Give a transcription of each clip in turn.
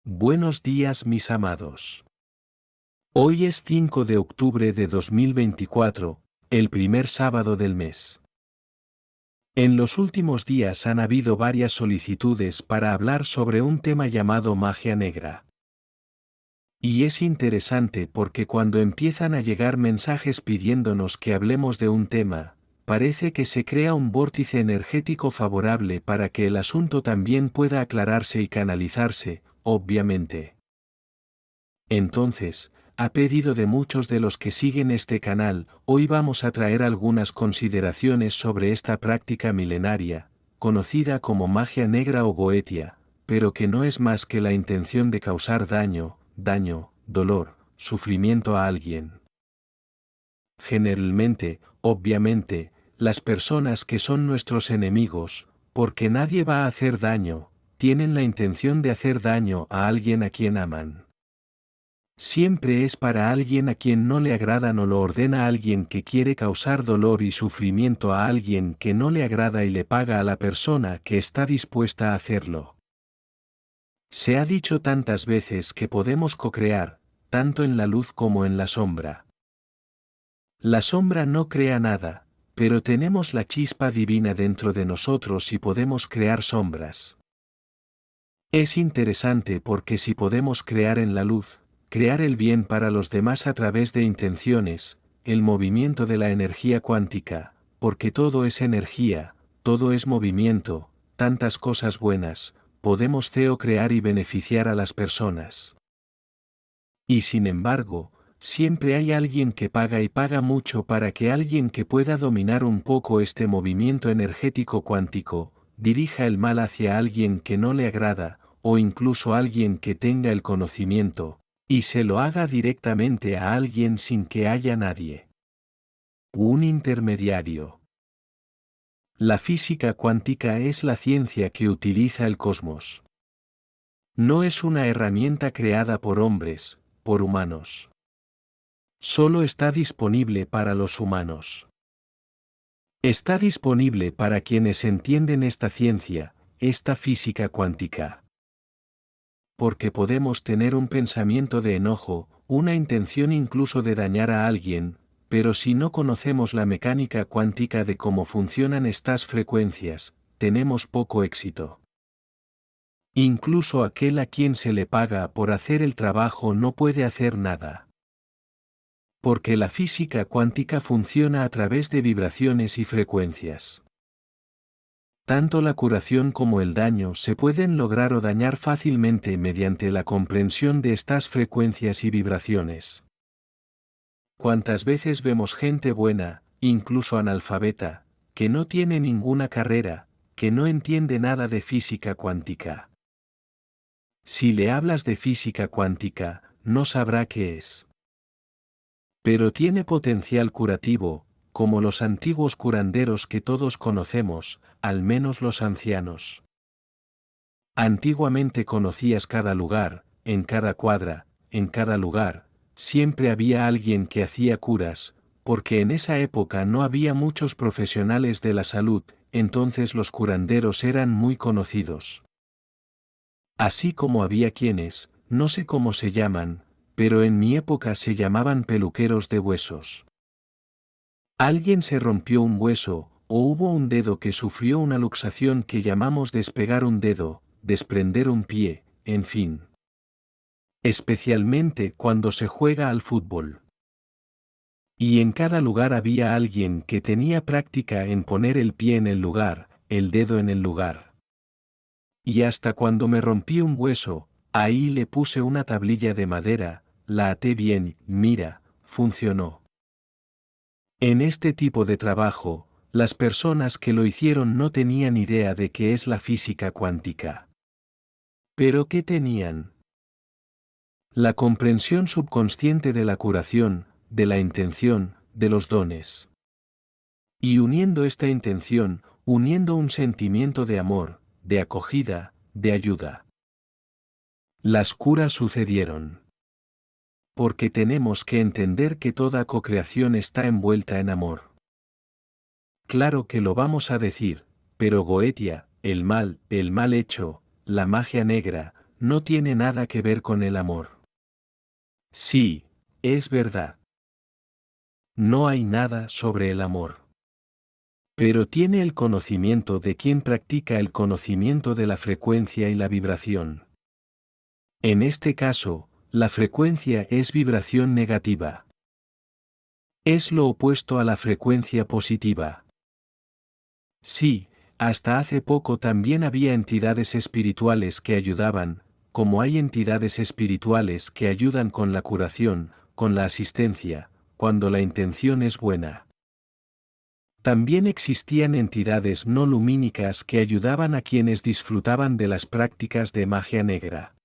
Buenos días mis amados. Hoy es 5 de octubre de 2024, el primer sábado del mes. En los últimos días han habido varias solicitudes para hablar sobre un tema llamado magia negra. Y es interesante porque cuando empiezan a llegar mensajes pidiéndonos que hablemos de un tema, parece que se crea un vórtice energético favorable para que el asunto también pueda aclararse y canalizarse, obviamente. Entonces, a pedido de muchos de los que siguen este canal, hoy vamos a traer algunas consideraciones sobre esta práctica milenaria, conocida como magia negra o goetia, pero que no es más que la intención de causar daño, dolor, sufrimiento a alguien. Generalmente, obviamente, las personas que son nuestros enemigos, porque nadie va a hacer daño, tienen la intención de hacer daño a alguien a quien aman. Siempre es para alguien a quien no le agradan o lo ordena alguien que quiere causar dolor y sufrimiento a alguien que no le agrada y le paga a la persona que está dispuesta a hacerlo. Se ha dicho tantas veces que podemos co-crear, tanto en la luz como en la sombra. La sombra no crea nada, pero tenemos la chispa divina dentro de nosotros y podemos crear sombras. Es interesante porque si podemos crear en la luz, crear el bien para los demás a través de intenciones, el movimiento de la energía cuántica, porque todo es energía, todo es movimiento, tantas cosas buenas, podemos crear y beneficiar a las personas. Y sin embargo, siempre hay alguien que paga y paga mucho para que alguien que pueda dominar un poco este movimiento energético cuántico, dirija el mal hacia alguien que no le agrada, o incluso alguien que tenga el conocimiento, y se lo haga directamente a alguien sin que haya nadie. Un intermediario. La física cuántica es la ciencia que utiliza el cosmos. No es una herramienta creada por hombres, por humanos. Solo está disponible para los humanos. Está disponible para quienes entienden esta ciencia, esta física cuántica. Porque podemos tener un pensamiento de enojo, una intención incluso de dañar a alguien, pero si no conocemos la mecánica cuántica de cómo funcionan estas frecuencias, tenemos poco éxito. Incluso aquel a quien se le paga por hacer el trabajo no puede hacer nada. Porque la física cuántica funciona a través de vibraciones y frecuencias. Tanto la curación como el daño se pueden lograr o dañar fácilmente mediante la comprensión de estas frecuencias y vibraciones. ¿Cuántas veces vemos gente buena, incluso analfabeta, que no tiene ninguna carrera, que no entiende nada de física cuántica? Si le hablas de física cuántica, no sabrá qué es. Pero tiene potencial curativo, como los antiguos curanderos que todos conocemos, al menos los ancianos. Antiguamente conocías cada lugar, en cada cuadra, en cada lugar, siempre había alguien que hacía curas, porque en esa época no había muchos profesionales de la salud, entonces los curanderos eran muy conocidos. Así como había quienes, no sé cómo se llaman, pero en mi época se llamaban peluqueros de huesos. Alguien se rompió un hueso, o hubo un dedo que sufrió una luxación que llamamos despegar un dedo, desprender un pie, en fin. Especialmente cuando se juega al fútbol. Y en cada lugar había alguien que tenía práctica en poner el pie en el lugar, el dedo en el lugar. Y hasta cuando me rompí un hueso, ahí le puse una tablilla de madera, la até bien, mira, funcionó. En este tipo de trabajo, las personas que lo hicieron no tenían idea de qué es la física cuántica. ¿Pero qué tenían? La comprensión subconsciente de la curación, de la intención, de los dones. Y uniendo esta intención, uniendo un sentimiento de amor, de acogida, de ayuda. Las curas sucedieron. Porque tenemos que entender que toda cocreación está envuelta en amor. Claro que lo vamos a decir, pero Goetia, el mal hecho, la magia negra, no tiene nada que ver con el amor. Sí, es verdad. No hay nada sobre el amor. Pero tiene el conocimiento de quien practica el conocimiento de la frecuencia y la vibración. En este caso, la frecuencia es vibración negativa. Es lo opuesto a la frecuencia positiva. Sí, hasta hace poco también había entidades espirituales que ayudaban, como hay entidades espirituales que ayudan con la curación, con la asistencia, cuando la intención es buena. También existían entidades no lumínicas que ayudaban a quienes disfrutaban de las prácticas de magia negra.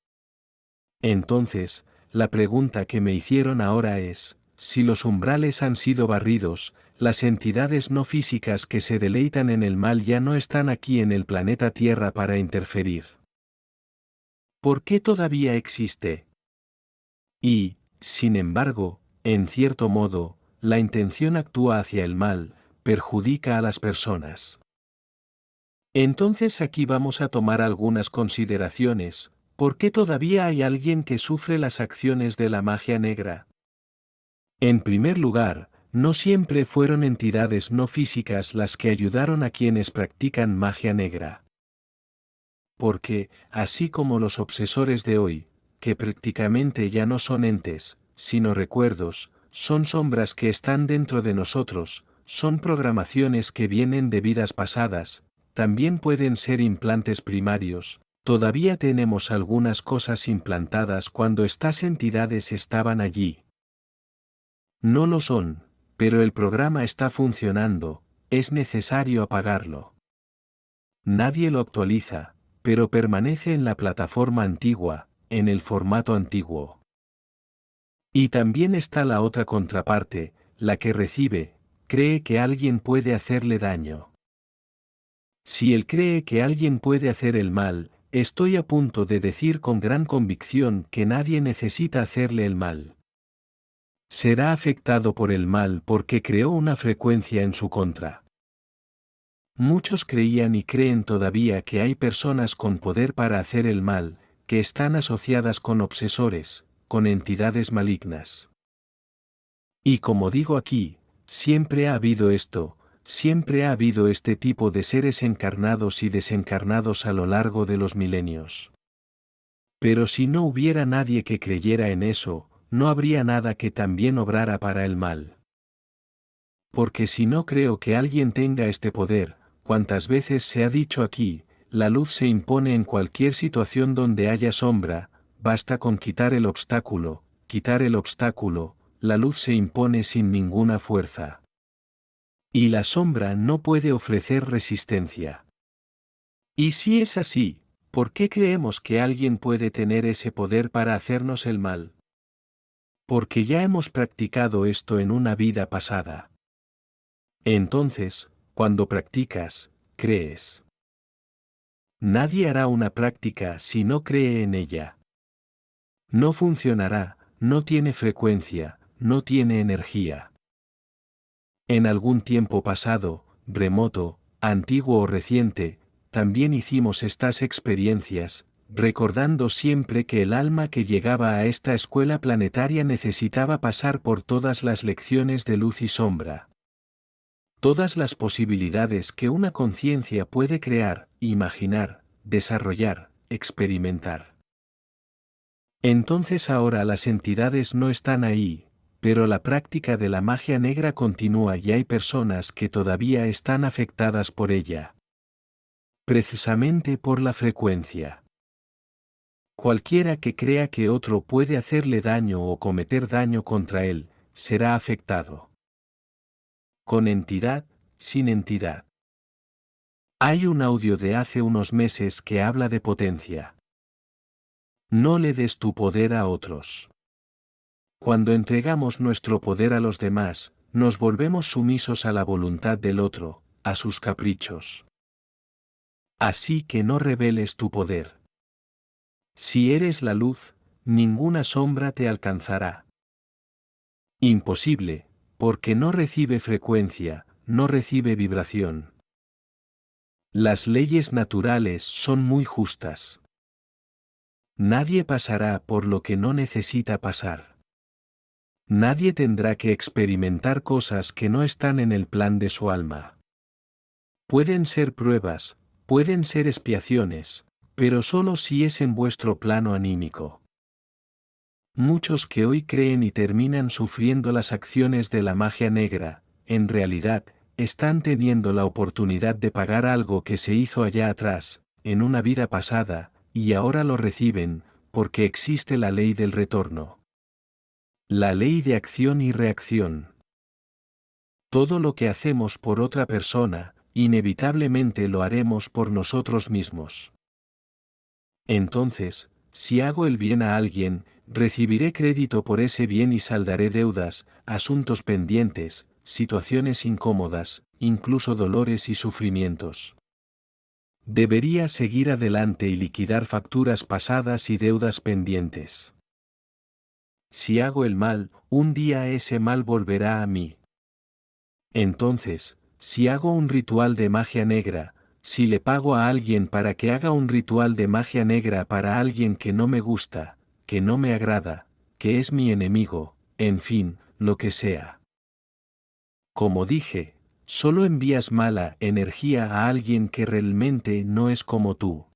Entonces, la pregunta que me hicieron ahora es, si los umbrales han sido barridos, las entidades no físicas que se deleitan en el mal ya no están aquí en el planeta Tierra para interferir. ¿Por qué todavía existe? Y, sin embargo, en cierto modo, la intención actúa hacia el mal, perjudica a las personas. Entonces aquí vamos a tomar algunas consideraciones. ¿Por qué todavía hay alguien que sufre las acciones de la magia negra? En primer lugar, no siempre fueron entidades no físicas las que ayudaron a quienes practican magia negra. Porque, así como los obsesores de hoy, que prácticamente ya no son entes, sino recuerdos, son sombras que están dentro de nosotros, son programaciones que vienen de vidas pasadas, también pueden ser implantes primarios. Todavía tenemos algunas cosas implantadas cuando estas entidades estaban allí. No lo son, pero el programa está funcionando, es necesario apagarlo. Nadie lo actualiza, pero permanece en la plataforma antigua, en el formato antiguo. Y también está la otra contraparte, la que recibe, cree que alguien puede hacerle daño. Si él cree que alguien puede hacer el mal, estoy a punto de decir con gran convicción que nadie necesita hacerle el mal. Será afectado por el mal porque creó una frecuencia en su contra. Muchos creían y creen todavía que hay personas con poder para hacer el mal, que están asociadas con obsesores, con entidades malignas. Y como digo aquí, siempre ha habido esto, siempre ha habido este tipo de seres encarnados y desencarnados a lo largo de los milenios. Pero si no hubiera nadie que creyera en eso, no habría nada que también obrara para el mal. Porque si no creo que alguien tenga este poder, cuantas veces se ha dicho aquí, la luz se impone en cualquier situación donde haya sombra, basta con quitar el obstáculo, la luz se impone sin ninguna fuerza. Y la sombra no puede ofrecer resistencia. Y si es así, ¿por qué creemos que alguien puede tener ese poder para hacernos el mal? Porque ya hemos practicado esto en una vida pasada. Entonces, cuando practicas, crees. Nadie hará una práctica si no cree en ella. No funcionará, no tiene frecuencia, no tiene energía. En algún tiempo pasado, remoto, antiguo o reciente, también hicimos estas experiencias, recordando siempre que el alma que llegaba a esta escuela planetaria necesitaba pasar por todas las lecciones de luz y sombra. Todas las posibilidades que una conciencia puede crear, imaginar, desarrollar, experimentar. Entonces ahora las entidades no están ahí, pero la práctica de la magia negra continúa y hay personas que todavía están afectadas por ella. Precisamente por la frecuencia. Cualquiera que crea que otro puede hacerle daño o cometer daño contra él, será afectado. Con entidad, sin entidad. Hay un audio de hace unos meses que habla de potencia. No le des tu poder a otros. Cuando entregamos nuestro poder a los demás, nos volvemos sumisos a la voluntad del otro, a sus caprichos. Así que no reveles tu poder. Si eres la luz, ninguna sombra te alcanzará. Imposible, porque no recibe frecuencia, no recibe vibración. Las leyes naturales son muy justas. Nadie pasará por lo que no necesita pasar. Nadie tendrá que experimentar cosas que no están en el plan de su alma. Pueden ser pruebas, pueden ser expiaciones, pero solo si es en vuestro plano anímico. Muchos que hoy creen y terminan sufriendo las acciones de la magia negra, en realidad, están teniendo la oportunidad de pagar algo que se hizo allá atrás, en una vida pasada, y ahora lo reciben, porque existe la ley del retorno. La ley de acción y reacción. Todo lo que hacemos por otra persona, inevitablemente lo haremos por nosotros mismos. Entonces, si hago el bien a alguien, recibiré crédito por ese bien y saldaré deudas, asuntos pendientes, situaciones incómodas, incluso dolores y sufrimientos. Debería seguir adelante y liquidar facturas pasadas y deudas pendientes. Si hago el mal, un día ese mal volverá a mí. Entonces, si hago un ritual de magia negra, si le pago a alguien para que haga un ritual de magia negra para alguien que no me gusta, que no me agrada, que es mi enemigo, en fin, lo que sea. Como dije, solo envías mala energía a alguien que realmente no es como tú.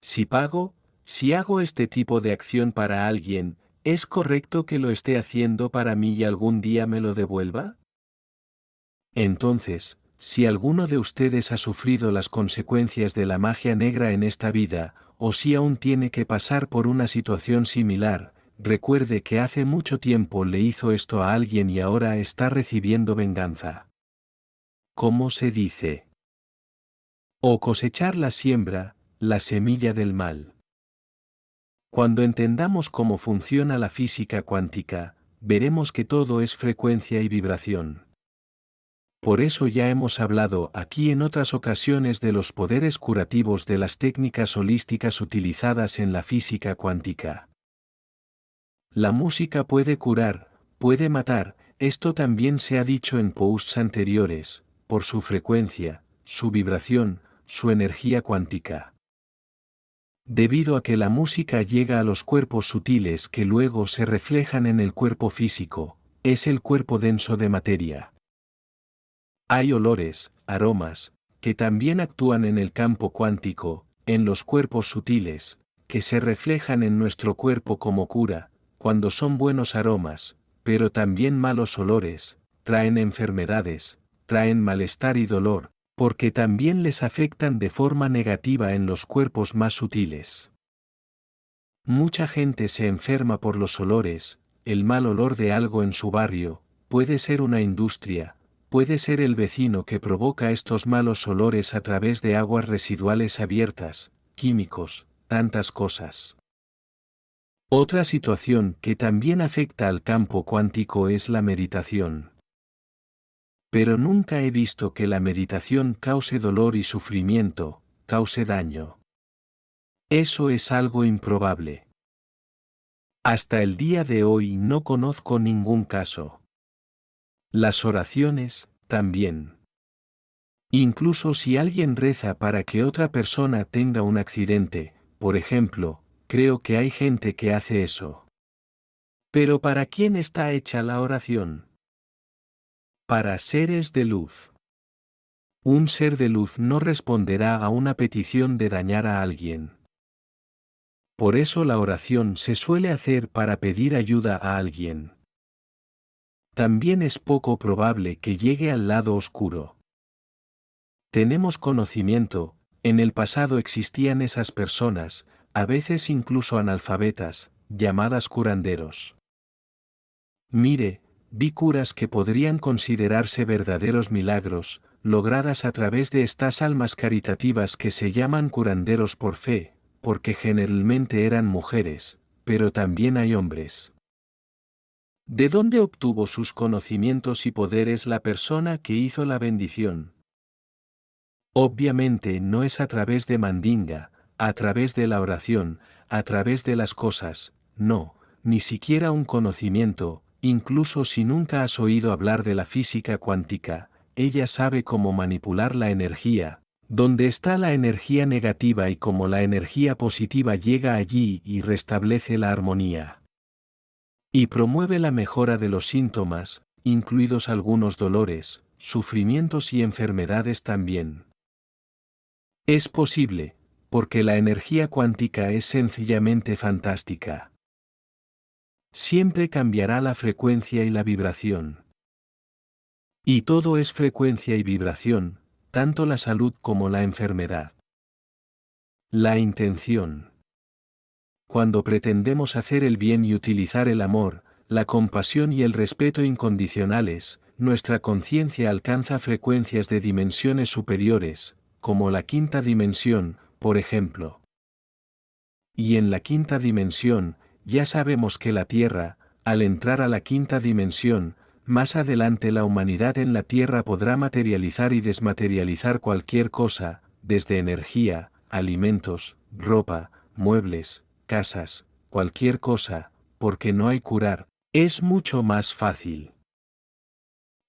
Si hago este tipo de acción para alguien, ¿es correcto que lo esté haciendo para mí y algún día me lo devuelva? Entonces, si alguno de ustedes ha sufrido las consecuencias de la magia negra en esta vida, o si aún tiene que pasar por una situación similar, recuerde que hace mucho tiempo le hizo esto a alguien y ahora está recibiendo venganza. ¿Cómo se dice? O cosechar la siembra, la semilla del mal. Cuando entendamos cómo funciona la física cuántica, veremos que todo es frecuencia y vibración. Por eso ya hemos hablado aquí en otras ocasiones de los poderes curativos de las técnicas holísticas utilizadas en la física cuántica. La música puede curar, puede matar, esto también se ha dicho en posts anteriores, por su frecuencia, su vibración, su energía cuántica. Debido a que la música llega a los cuerpos sutiles que luego se reflejan en el cuerpo físico, es el cuerpo denso de materia. Hay olores, aromas, que también actúan en el campo cuántico, en los cuerpos sutiles, que se reflejan en nuestro cuerpo como cura, cuando son buenos aromas, pero también malos olores, traen enfermedades, traen malestar y dolor, porque también les afectan de forma negativa en los cuerpos más sutiles. Mucha gente se enferma por los olores, el mal olor de algo en su barrio, puede ser una industria, puede ser el vecino que provoca estos malos olores a través de aguas residuales abiertas, químicos, tantas cosas. Otra situación que también afecta al campo cuántico es la meditación. Pero nunca he visto que la meditación cause dolor y sufrimiento, cause daño. Eso es algo improbable. Hasta el día de hoy no conozco ningún caso. Las oraciones, también. Incluso si alguien reza para que otra persona tenga un accidente, por ejemplo, creo que hay gente que hace eso. Pero ¿para quién está hecha la oración? Para seres de luz. Un ser de luz no responderá a una petición de dañar a alguien. Por eso la oración se suele hacer para pedir ayuda a alguien. También es poco probable que llegue al lado oscuro. Tenemos conocimiento, en el pasado existían esas personas, a veces incluso analfabetas, llamadas curanderos. Mire, vi curas que podrían considerarse verdaderos milagros, logradas a través de estas almas caritativas que se llaman curanderos por fe, porque generalmente eran mujeres, pero también hay hombres. ¿De dónde obtuvo sus conocimientos y poderes la persona que hizo la bendición? Obviamente no es a través de mandinga, a través de la oración, a través de las cosas, no, ni siquiera un conocimiento, incluso si nunca has oído hablar de la física cuántica, ella sabe cómo manipular la energía, Donde está la energía negativa y como la energía positiva llega allí y restablece la armonía. Y promueve la mejora de los síntomas, incluidos algunos dolores, sufrimientos y enfermedades también. Es posible, porque la energía cuántica es sencillamente fantástica. Siempre cambiará la frecuencia y la vibración. Y todo es frecuencia y vibración, tanto la salud como la enfermedad. La intención. Cuando pretendemos hacer el bien y utilizar el amor, la compasión y el respeto incondicionales, nuestra conciencia alcanza frecuencias de dimensiones superiores, como la quinta dimensión, por ejemplo. Y en la quinta dimensión, ya sabemos que la Tierra, al entrar a la quinta dimensión, más adelante la humanidad en la Tierra podrá materializar y desmaterializar cualquier cosa, desde energía, alimentos, ropa, muebles, casas, cualquier cosa, porque no hay curar, es mucho más fácil.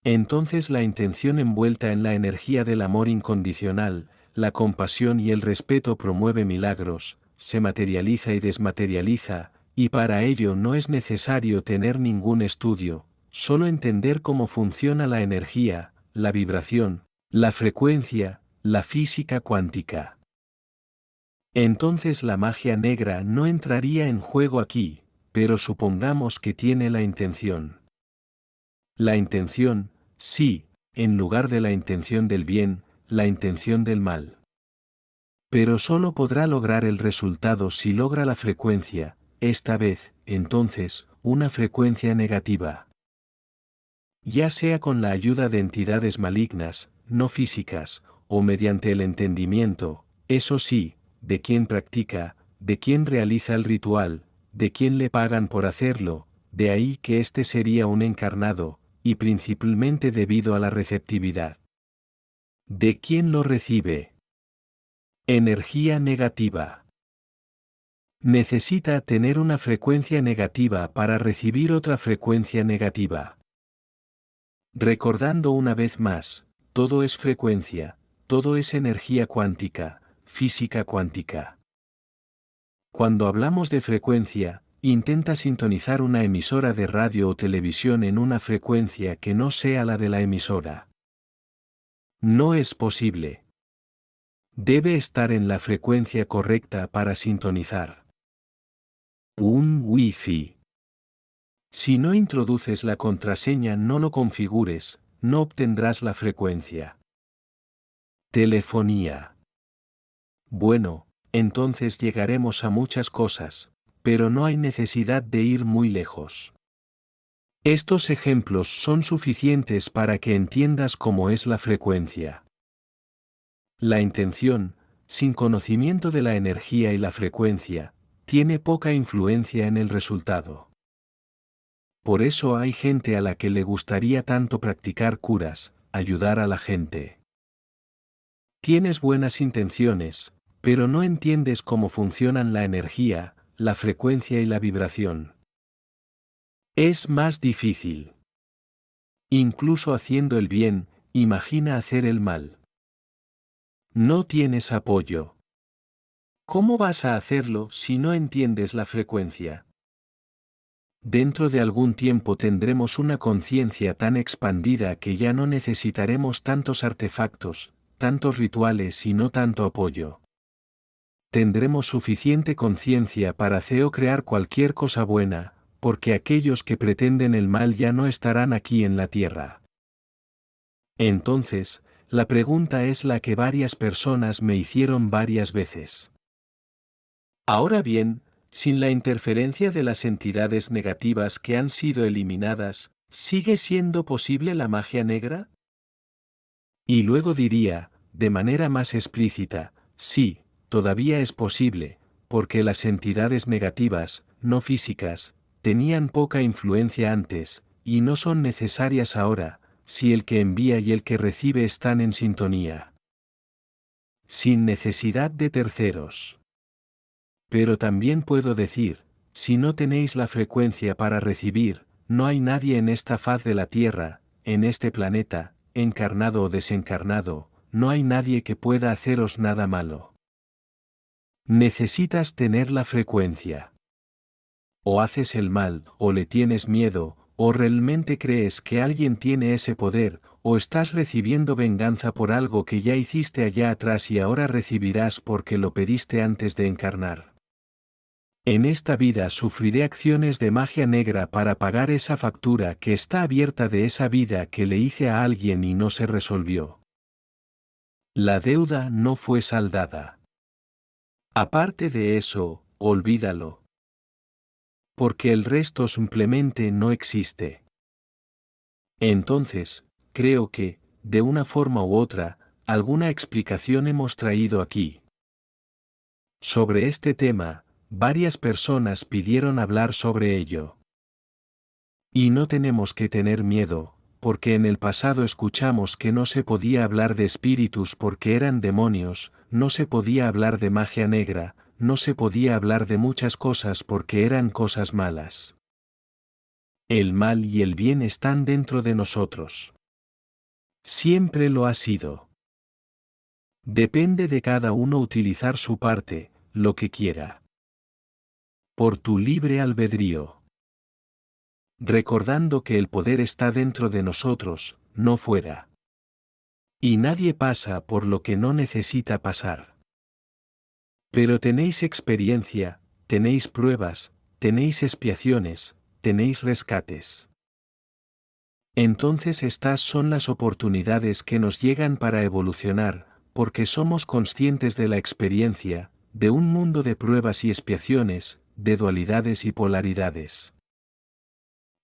Entonces la intención envuelta en la energía del amor incondicional, la compasión y el respeto promueve milagros, se materializa y desmaterializa, y para ello no es necesario tener ningún estudio, solo entender cómo funciona la energía, la vibración, la frecuencia, la física cuántica. Entonces la magia negra no entraría en juego aquí, pero supongamos que tiene la intención. La intención, sí, en lugar de la intención del bien, la intención del mal. Pero solo podrá lograr el resultado si logra la frecuencia, esta vez, entonces, una frecuencia negativa. Ya sea con la ayuda de entidades malignas, no físicas, o mediante el entendimiento, eso sí, de quien practica, de quien realiza el ritual, de quien le pagan por hacerlo, de ahí que este sería un encarnado, y principalmente debido a la receptividad. ¿De quién lo recibe? Energía negativa. Necesita tener una frecuencia negativa para recibir otra frecuencia negativa. Recordando una vez más, todo es frecuencia, todo es energía cuántica, física cuántica. Cuando hablamos de frecuencia, intenta sintonizar una emisora de radio o televisión en una frecuencia que no sea la de la emisora. No es posible. Debe estar en la frecuencia correcta para sintonizar. Un Wi-Fi. Si no introduces la contraseña, no lo configures, no obtendrás la frecuencia. Telefonía. Bueno, entonces llegaremos a muchas cosas, pero no hay necesidad de ir muy lejos. Estos ejemplos son suficientes para que entiendas cómo es la frecuencia. La intención, sin conocimiento de la energía y la frecuencia, tiene poca influencia en el resultado. Por eso hay gente a la que le gustaría tanto practicar curas, ayudar a la gente. Tienes buenas intenciones, pero no entiendes cómo funcionan la energía, la frecuencia y la vibración. Es más difícil. Incluso haciendo el bien, imagina hacer el mal. No tienes apoyo. ¿Cómo vas a hacerlo si no entiendes la frecuencia? Dentro de algún tiempo tendremos una conciencia tan expandida que ya no necesitaremos tantos artefactos, tantos rituales y no tanto apoyo. Tendremos suficiente conciencia para hacer o crear cualquier cosa buena, porque aquellos que pretenden el mal ya no estarán aquí en la tierra. Entonces, la pregunta es la que varias personas me hicieron varias veces. Ahora bien, sin la interferencia de las entidades negativas que han sido eliminadas, ¿sigue siendo posible la magia negra? Y luego diría, de manera más explícita, sí, todavía es posible, porque las entidades negativas, no físicas, tenían poca influencia antes, y no son necesarias ahora, si el que envía y el que recibe están en sintonía. Sin necesidad de terceros. Pero también puedo decir, si no tenéis la frecuencia para recibir, no hay nadie en esta faz de la Tierra, en este planeta, encarnado o desencarnado, no hay nadie que pueda haceros nada malo. Necesitas tener la frecuencia. O haces el mal, o le tienes miedo, o realmente crees que alguien tiene ese poder, o estás recibiendo venganza por algo que ya hiciste allá atrás y ahora recibirás porque lo pediste antes de encarnar. En esta vida sufriré acciones de magia negra para pagar esa factura que está abierta de esa vida que le hice a alguien y no se resolvió. La deuda no fue saldada. Aparte de eso, olvídalo. Porque el resto simplemente no existe. Entonces, creo que, de una forma u otra, alguna explicación hemos traído aquí. Sobre este tema, varias personas pidieron hablar sobre ello. Y no tenemos que tener miedo, porque en el pasado escuchamos que no se podía hablar de espíritus porque eran demonios, no se podía hablar de magia negra, no se podía hablar de muchas cosas porque eran cosas malas. El mal y el bien están dentro de nosotros. Siempre lo ha sido. Depende de cada uno utilizar su parte, lo que quiera. Por tu libre albedrío. Recordando que el poder está dentro de nosotros, no fuera. Y nadie pasa por lo que no necesita pasar. Pero tenéis experiencia, tenéis pruebas, tenéis expiaciones, tenéis rescates. Entonces estas son las oportunidades que nos llegan para evolucionar, porque somos conscientes de la experiencia, de un mundo de pruebas y expiaciones, de dualidades y polaridades.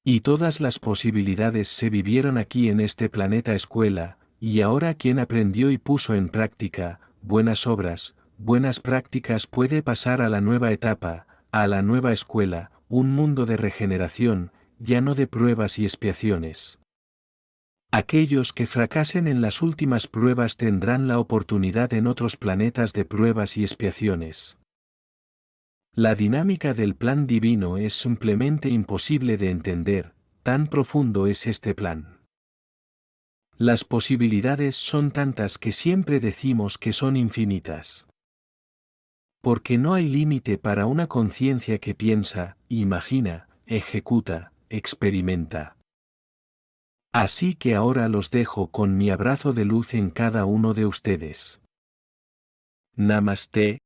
Y todas las posibilidades se vivieron aquí en este planeta escuela, y ahora quien aprendió y puso en práctica, buenas obras, buenas prácticas puede pasar a la nueva etapa, a la nueva escuela, un mundo de regeneración, ya no de pruebas y expiaciones. Aquellos que fracasen en las últimas pruebas tendrán la oportunidad en otros planetas de pruebas y expiaciones. La dinámica del plan divino es simplemente imposible de entender, tan profundo es este plan. Las posibilidades son tantas que siempre decimos que son infinitas. Porque no hay límite para una conciencia que piensa, imagina, ejecuta, experimenta. Así que ahora los dejo con mi abrazo de luz en cada uno de ustedes. Namaste,